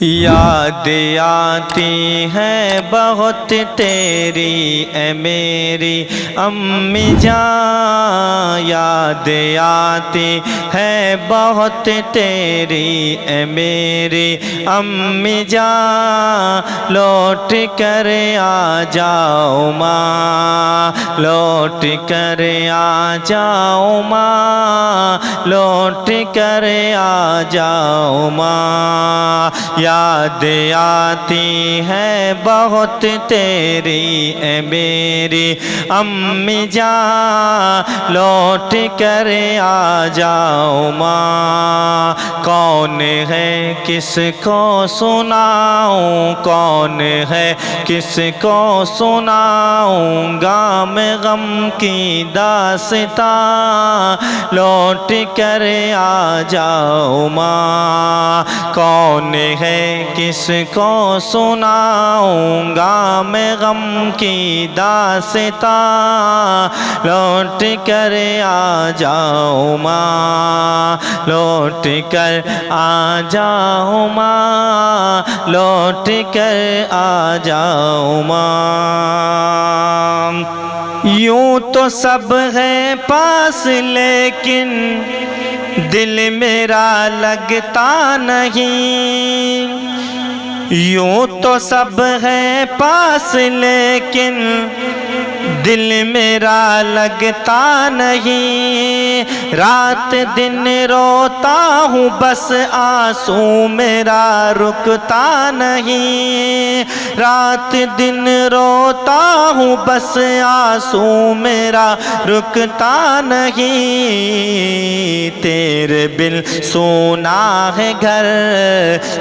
یاد آتی ہے بہت تیری اے میری امی جان، یاد آتی ہے بہت تیری اے میری امی جان، لوٹ کر آ جاؤ ماں، لوٹ کر آ جاؤ ماں، لوٹ کر آ جاؤ ماں، یاد آتی ہے بہت تیری اے میری امی جان، لوٹ کر آ جاؤ ماں، کون ہے کس کو سناؤں، کون ہے کس کو سناؤں غم غم کی داستان، لوٹ کر آ جاؤ ماں، کون ہے کس کو سناؤں غم غم کی داستان، لوٹ کر آ جاؤ ماں، لوٹ کر آ جاؤ ماں، لوٹ کر آ جاؤ ماں، یوں تو سب ہے پاس لیکن دل میرا لگتا نہیں، یوں تو سب ہے پاس لیکن دل میرا لگتا نہیں، رات دن روتا ہوں بس آنسو میرا رکتا نہیں، رات دن روتا ہوں بس آنسو میرا رکتا نہیں، تیرے بن سونا ہے گھر،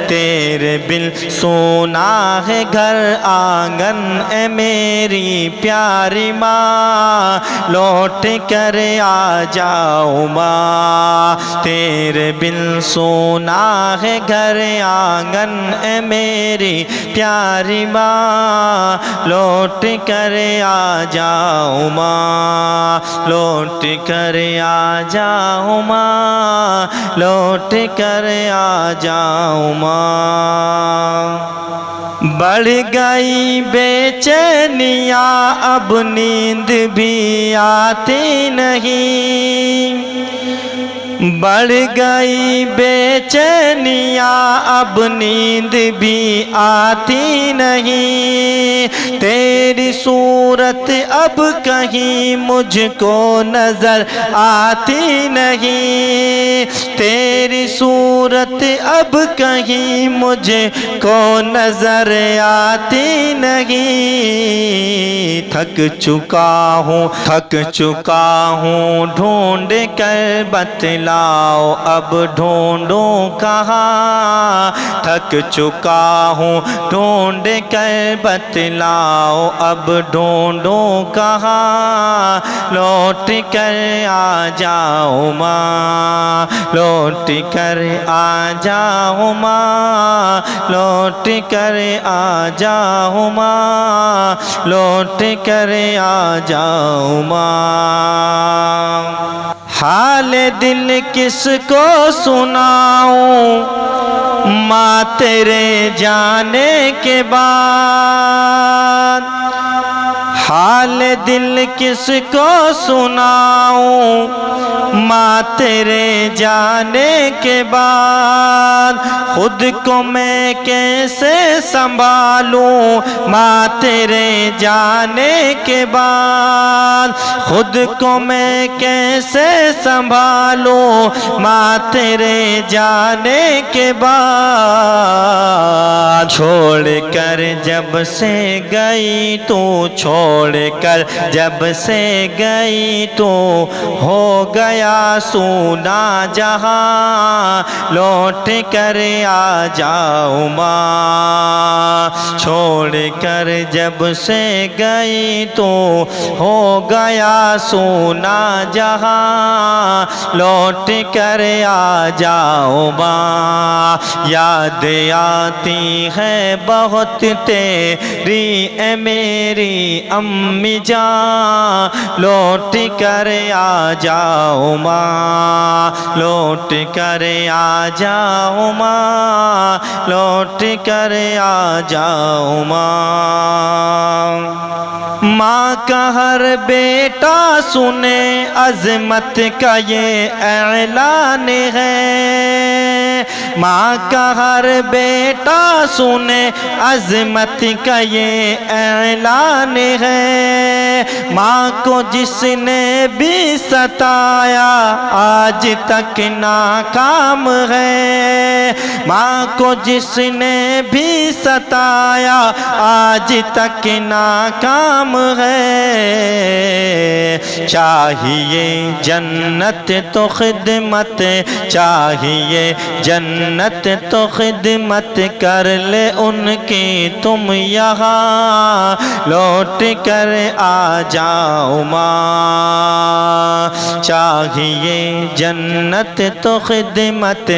تیرے بن سونا ہے گھر آنگن اے میری پیاری ماں، لوٹ کر آ جاؤ ماں، تیرے بن سونا ہے گھر آنگن اے میری پیاری ماں، لوٹ کر آ جاؤ ماں، لوٹ کر آ جاؤ ماں، لوٹ کر آ جاؤ ماں، بڑھ گئی بے چینیاں اب نیند بھی آتی نہیں، بڑھ گئی بے چینیاں اب نیند بھی آتی نہیں، تیری صورت اب کہیں مجھ کو نظر آتی نہیں، تیری صورت اب کہیں مجھ کو نظر آتی نہیں، تھک چکا ہوں ڈھونڈ کر بتلاؤ اب ڈھونڈوں کہاں، تھک چکا ہوں ڈھونڈ کر بتلاؤ اب ڈھونڈوں کہاں، لوٹ کر آ جاؤ ماں، لوٹ کر آ جاؤ ماں، لوٹ کر آ جاؤ ماں، لوٹ کر آ جاؤ ماں، حال دل کس کو سناؤں ماں تیرے جانے کے بعد، حال دل کس کو سناؤں ماں تیرے جانے کے بعد، خود کو میں کیسے سنبھالوں ماں تیرے جانے کے بعد، خود کو میں کیسے سنبھالوں ماں تیرے جانے کے بعد، چھوڑ کر جب سے گئی تو چھوڑ کر جب سے گئی تو ہو گیا سونا جہاں، لوٹ کر آ جاؤ ماں، چھوڑ کر جب سے گئی تو ہو گیا سونا جہاں، لوٹ کر آ جاؤ ماں، یاد آتی ہے بہت تیری اے میری امی جان، لوٹ کر آ جاؤ ماں، لوٹ کر آ جاؤ ماں، لوٹ کر آ جاؤ ماں۔ ماں کا ہر بیٹا سنے عظمت کا یہ اعلان ہے، ماں کا ہر بیٹا سنے عظمت کا یہ اعلان ہے۔ ماں کو جس نے بھی ستایا آج تک ناکام ہے، ماں کو جس نے بھی ستایا آج تک ناکام ہے۔ چاہیے جنت تو خدمت، چاہیے جنت تو خدمت، کر لے ان کی تم یہاں، لوٹ کر آ جاؤ ماں۔ چاہیے جنت تو خدمت،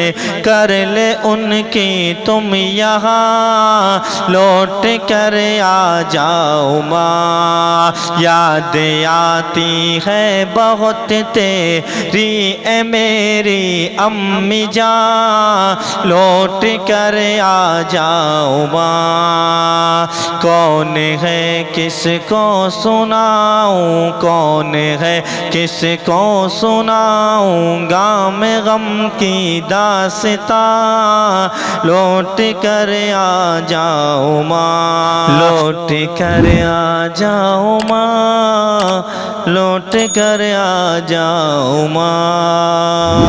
کر لے ان کی تم یہاں، لوٹ کر آ جاؤ ماں۔ یاد آتی ہے بہت تیری اے میری امی جان، لوٹ کر آ جاؤ ماں۔ کون ہے کس کو سناؤں، کون ہے کس کو سناؤں گا میں غم کی داستاں، لوٹ کر آ جاؤ ماں، لوٹ کر آ جاؤ ماں، لوٹ کر آ جاؤ ماں۔